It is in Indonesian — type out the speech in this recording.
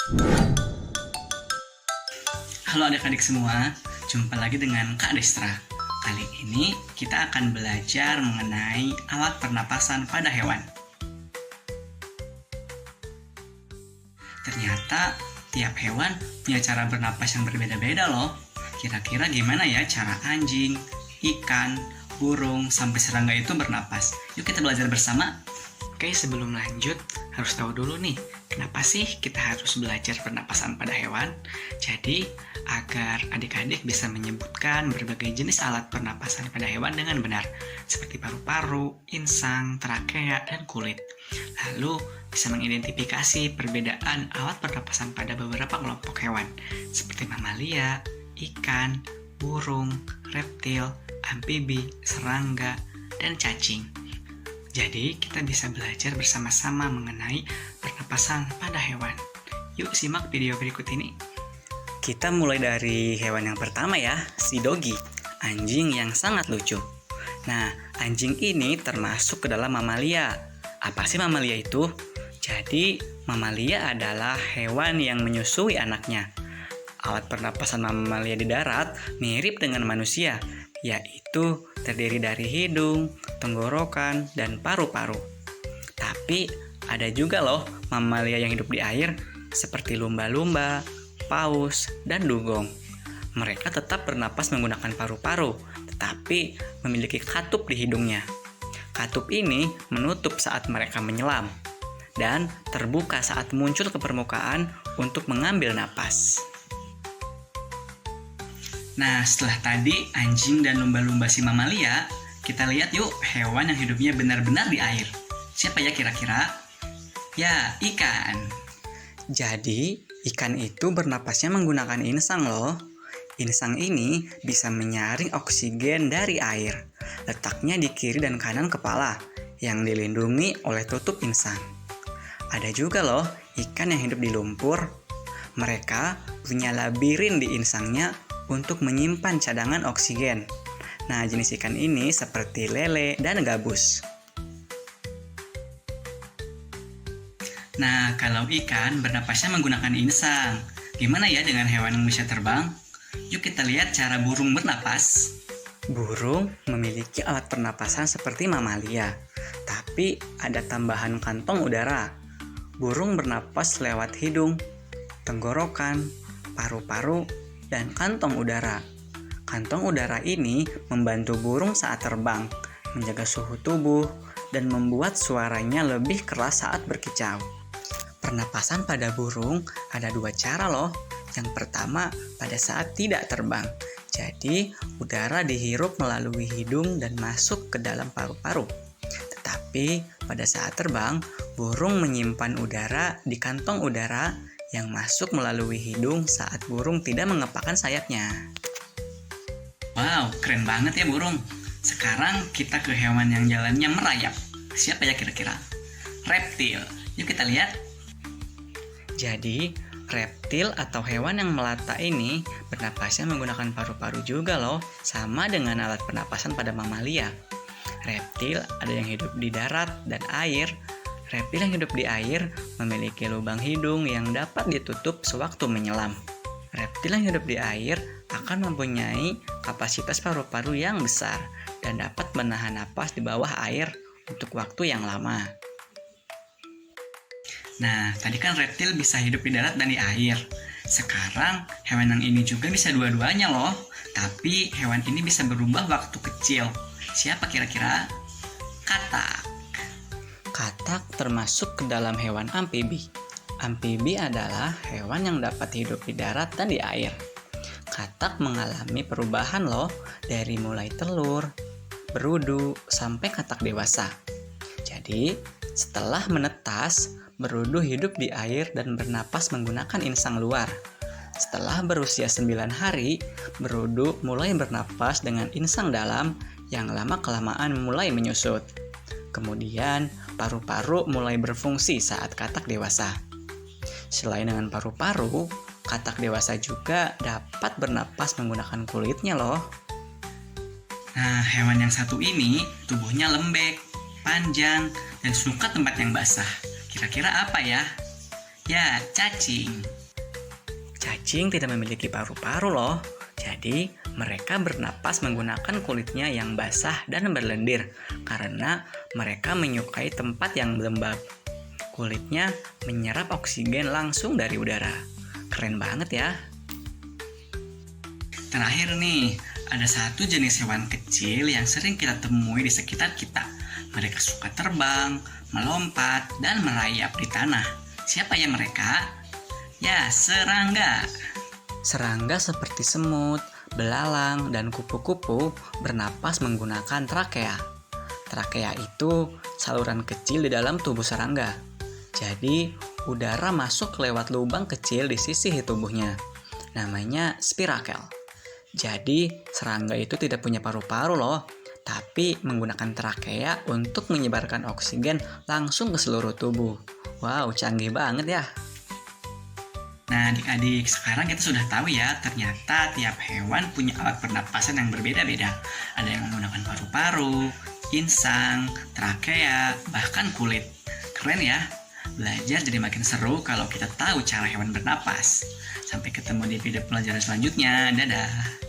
Halo adik-adik semua, jumpa lagi dengan Kak Destra. Kali ini kita akan belajar mengenai alat pernapasan pada hewan. Ternyata tiap hewan punya cara bernapas yang berbeda-beda loh. Kira-kira gimana ya cara anjing, ikan, burung, sampai serangga itu bernapas? Yuk kita belajar bersama. Oke, sebelum lanjut, harus tahu dulu nih, kenapa sih kita harus belajar pernapasan pada hewan? Jadi, agar adik-adik bisa menyebutkan berbagai jenis alat pernapasan pada hewan dengan benar, seperti paru-paru, insang, trakea, dan kulit. Lalu, bisa mengidentifikasi perbedaan alat pernapasan pada beberapa kelompok hewan, seperti mamalia, ikan, burung, reptil, amfibi, serangga, dan cacing. Jadi, kita bisa belajar bersama-sama mengenai pernapasan pada hewan. Yuk simak video berikut ini. Kita mulai dari hewan yang pertama ya, si Dogi, anjing yang sangat lucu. Nah, anjing ini termasuk ke dalam mamalia. Apa sih mamalia itu? Jadi, mamalia adalah hewan yang menyusui anaknya. Alat pernapasan mamalia di darat mirip dengan manusia, yaitu terdiri dari hidung, tenggorokan, dan paru-paru. Tapi ada juga loh mamalia yang hidup di air seperti lumba-lumba, paus, dan dugong. Mereka tetap bernapas menggunakan paru-paru, tetapi memiliki katup di hidungnya. Katup ini menutup saat mereka menyelam dan terbuka saat muncul ke permukaan untuk mengambil napas. Nah, setelah tadi anjing dan lumba-lumba si mamalia, kita lihat yuk hewan yang hidupnya benar-benar di air. Siapa ya kira-kira? Ya, ikan. Jadi, ikan itu bernapasnya menggunakan insang loh. Insang ini bisa menyaring oksigen dari air. Letaknya di kiri dan kanan kepala, yang dilindungi oleh tutup insang. Ada juga loh ikan yang hidup di lumpur. Mereka punya labirin di insangnya untuk menyimpan cadangan oksigen. Nah, jenis ikan ini seperti lele dan gabus. Nah, kalau ikan bernapasnya menggunakan insang, gimana ya dengan hewan yang bisa terbang? Yuk kita lihat cara burung bernapas. Burung memiliki alat pernapasan seperti mamalia, tapi ada tambahan kantong udara. Burung bernapas lewat hidung, tenggorokan, paru-paru, dan kantong udara. Kantong udara ini membantu burung saat terbang, menjaga suhu tubuh, dan membuat suaranya lebih keras saat berkicau. Pernapasan pada burung ada dua cara loh. Yang pertama, pada saat tidak terbang. Jadi, udara dihirup melalui hidung dan masuk ke dalam paru-paru. Tetapi, pada saat terbang, burung menyimpan udara di kantong udara yang masuk melalui hidung saat burung tidak mengepakkan sayapnya. Wow, keren banget ya burung. Sekarang kita ke hewan yang jalannya merayap. Siapa ya kira-kira? Reptil. Yuk kita lihat. Jadi, reptil atau hewan yang melata ini bernapasnya menggunakan paru-paru juga loh, sama dengan alat pernapasan pada mamalia. Reptil ada yang hidup di darat dan air. Reptil yang hidup di air memiliki lubang hidung yang dapat ditutup sewaktu menyelam. Reptil yang hidup di air akan mempunyai kapasitas paru-paru yang besar dan dapat menahan napas di bawah air untuk waktu yang lama. Nah, tadi kan reptil bisa hidup di darat dan di air. Sekarang, hewan yang ini juga bisa dua-duanya loh. Tapi, hewan ini bisa berubah waktu kecil. Siapa kira-kira? Katak. Katak termasuk ke dalam hewan amfibi. Amfibi adalah hewan yang dapat hidup di darat dan di air. Katak mengalami perubahan loh, dari mulai telur, berudu, sampai katak dewasa. Jadi, setelah menetas, berudu hidup di air dan bernapas menggunakan insang luar. Setelah berusia 9 hari, berudu mulai bernapas dengan insang dalam yang lama-kelamaan mulai menyusut. Kemudian, paru-paru mulai berfungsi saat katak dewasa. Selain dengan paru-paru, katak dewasa juga dapat bernapas menggunakan kulitnya loh. Nah, hewan yang satu ini tubuhnya lembek, panjang, dan suka tempat yang basah. Kira-kira apa ya? Ya, cacing. Cacing tidak memiliki paru-paru loh. Jadi, mereka bernapas menggunakan kulitnya yang basah dan berlendir karena mereka menyukai tempat yang lembab. Kulitnya menyerap oksigen langsung dari udara. Keren banget ya. Terakhir nih, ada satu jenis hewan kecil yang sering kita temui di sekitar kita. Mereka suka terbang, melompat, dan merayap di tanah. Siapa ya mereka? Ya, serangga. Serangga seperti semut, belalang, dan kupu-kupu bernapas menggunakan trakea. Trakea itu saluran kecil di dalam tubuh serangga. Jadi, udara masuk lewat lubang kecil di sisi tubuhnya. Namanya spirakel. Jadi, serangga itu tidak punya paru-paru loh, tapi menggunakan trakea untuk menyebarkan oksigen langsung ke seluruh tubuh. Wow, canggih banget ya. Nah, adik-adik, sekarang kita sudah tahu ya, ternyata tiap hewan punya alat pernapasan yang berbeda-beda. Ada yang menggunakan paru-paru, insang, trakea, bahkan kulit. Keren ya? Belajar jadi makin seru kalau kita tahu cara hewan bernapas. Sampai ketemu di video pelajaran selanjutnya. Dadah!